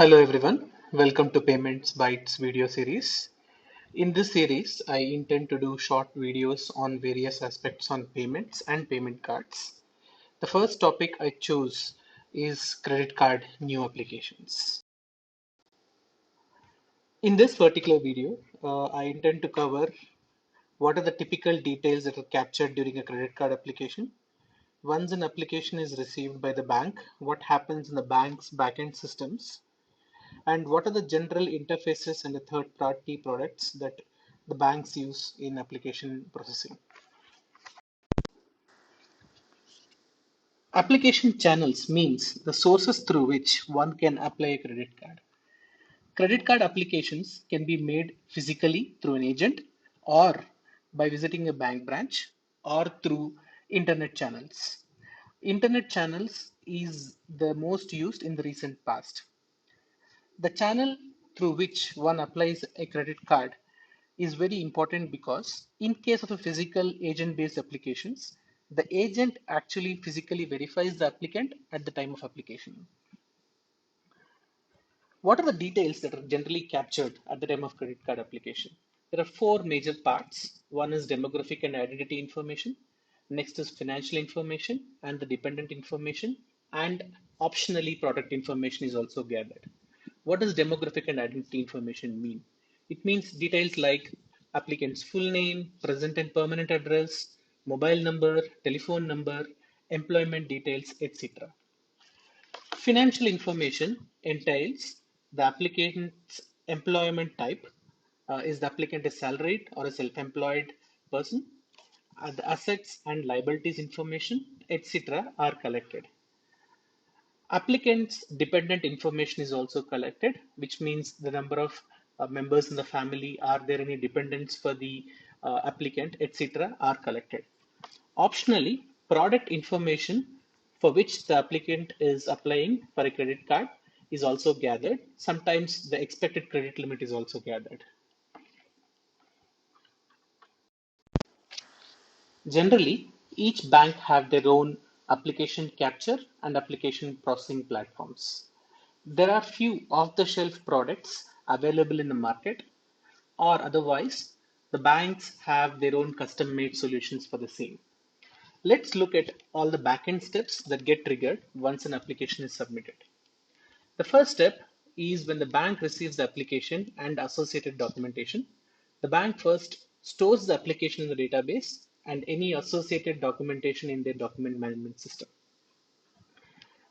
Hello everyone, welcome to Payments Bytes video series. In this series, I intend to do short videos on various aspects on payments and payment cards. The first topic I chose is credit card new applications. In this particular video, I intend to cover what are the typical details that are captured during a credit card application. Once an application is received by the bank, what happens in the bank's backend systems, and what are the general interfaces and the third party products that the banks use in application processing. Application channels means the sources through which one can apply a credit card. Credit card applications can be made physically through an agent or by visiting a bank branch or through internet channels. Internet channels is the most used in the recent past. The channel through which one applies a credit card is very important because in case of a physical agent based applications, the agent actually physically verifies the applicant at the time of application. What are the details that are generally captured at the time of credit card application? There are four major parts. One is demographic and identity information. Next is financial information and the dependent information, and optionally product information is also gathered. What does demographic and identity information mean? It means details like applicant's full name, present and permanent address, mobile number, telephone number, employment details, etc. Financial information entails the applicant's employment type. Is the applicant a salaried or a self-employed person? The assets and liabilities information, etc., are collected. Applicant's dependent information is also collected, which means the number of members in the family, are there any dependents for the applicant, etc., are collected. Optionally, product information for which the applicant is applying for a credit card is also gathered. Sometimes the expected credit limit is also gathered. Generally, each bank have their own application capture and application processing platforms. There are few off-the-shelf products available in the market, or otherwise, the banks have their own custom-made solutions for the same. Let's look at all the backend steps that get triggered once an application is submitted. The first step is when the bank receives the application and associated documentation. The bank first stores the application in the database and any associated documentation in their document management system.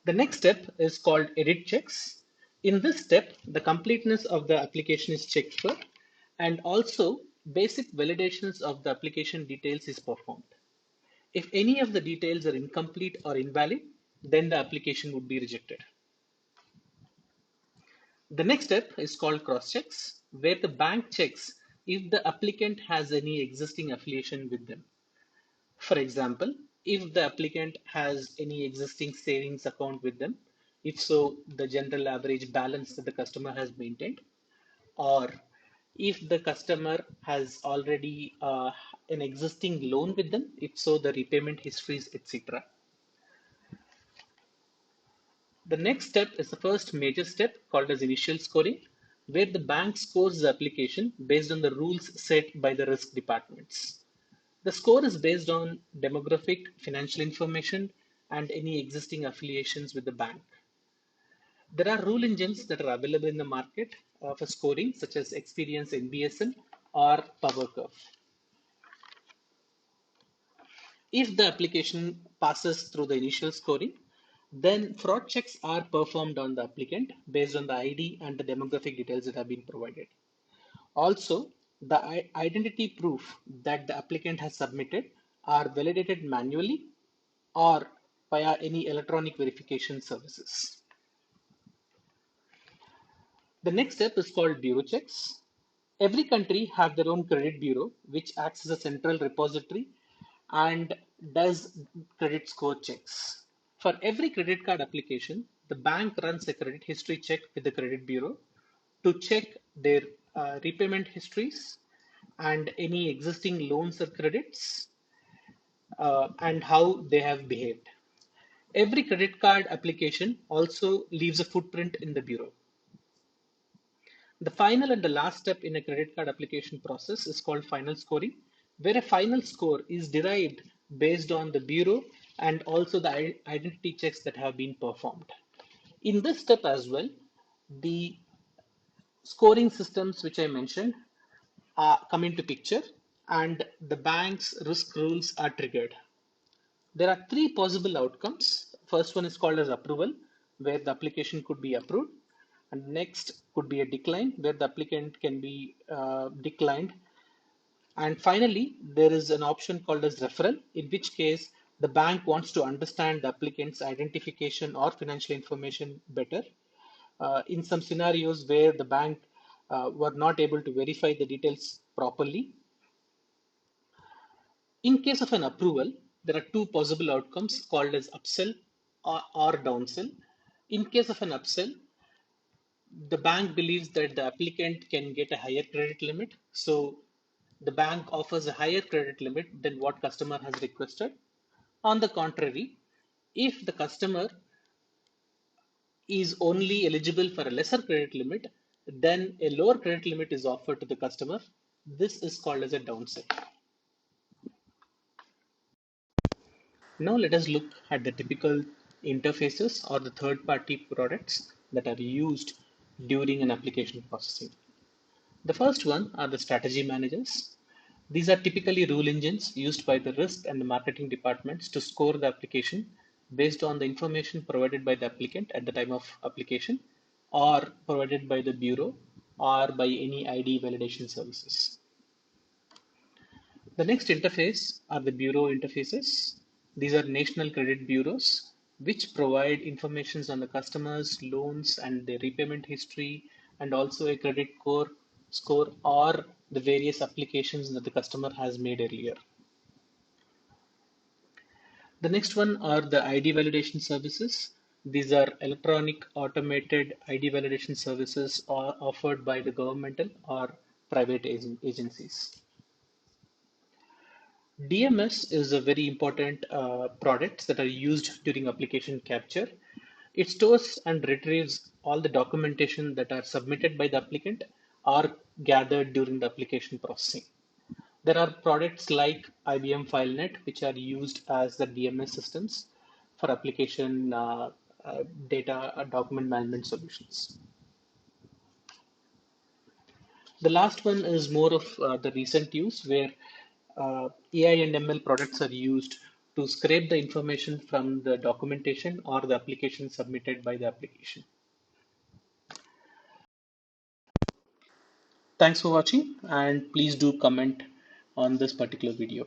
The next step is called edit checks. In this step, the completeness of the application is checked for, and also basic validations of the application details is performed. If any of the details are incomplete or invalid, then the application would be rejected. The next step is called cross checks, where the bank checks if the applicant has any existing affiliation with them. For example, if the applicant has any existing savings account with them, if so, the general average balance that the customer has maintained, or if the customer has already an existing loan with them, if so, the repayment histories, etc. The next step is the first major step called as initial scoring, where the bank scores the application based on the rules set by the risk departments. The score is based on demographic, financial information, and any existing affiliations with the bank. There are rule engines that are available in the market for scoring, such as Experience NBSL or PowerCurve. If the application passes through the initial scoring, then fraud checks are performed on the applicant based on the ID and the demographic details that have been provided. Also, the identity proof that the applicant has submitted are validated manually or via any electronic verification services. The next step is called bureau checks. Every country have their own credit bureau, which acts as a central repository and does credit score checks. For every credit card application, the bank runs a credit history check with the credit bureau to check their repayment histories and any existing loans or credits and how they have behaved. Every credit card application also leaves a footprint in the bureau. The final and the last step in a credit card application process is called final scoring, where a final score is derived based on the bureau and also the identity checks that have been performed. In this step as well, the scoring systems which I mentioned come into picture and the bank's risk rules are triggered. There are three possible outcomes. First one is called as approval, where the application could be approved, and next could be a decline, where the applicant can be declined. And finally, there is an option called as referral, in which case the bank wants to understand the applicant's identification or financial information better. In some scenarios where the bank were not able to verify the details properly, in case of an approval, there are two possible outcomes called as upsell or downsell. In case of an upsell, the bank believes that the applicant can get a higher credit limit. So the bank offers a higher credit limit than what customer has requested. On the contrary, if the customer is only eligible for a lesser credit limit, then a lower credit limit is offered to the customer. This is called as a downsell. Now let us look at the typical interfaces or the third-party products that are used during an application processing. The first one are the strategy managers. These are typically rule engines used by the risk and the marketing departments to score the application based on the information provided by the applicant at the time of application or provided by the bureau or by any ID validation services. The next interface are the bureau interfaces. These are national credit bureaus, which provide information on the customers, loans, and their repayment history, and also a credit score or the various applications that the customer has made earlier. The next one are the ID validation services. These are electronic automated ID validation services offered by the governmental or private agencies. DMS is a very important product that are used during application capture. It stores and retrieves all the documentation that are submitted by the applicant or gathered during the application processing. There are products like IBM FileNet, which are used as the DMS systems for application data document management solutions. The last one is more of the recent use where AI and ML products are used to scrape the information from the documentation or the application submitted by the application. Thanks for watching and please do comment on this particular video.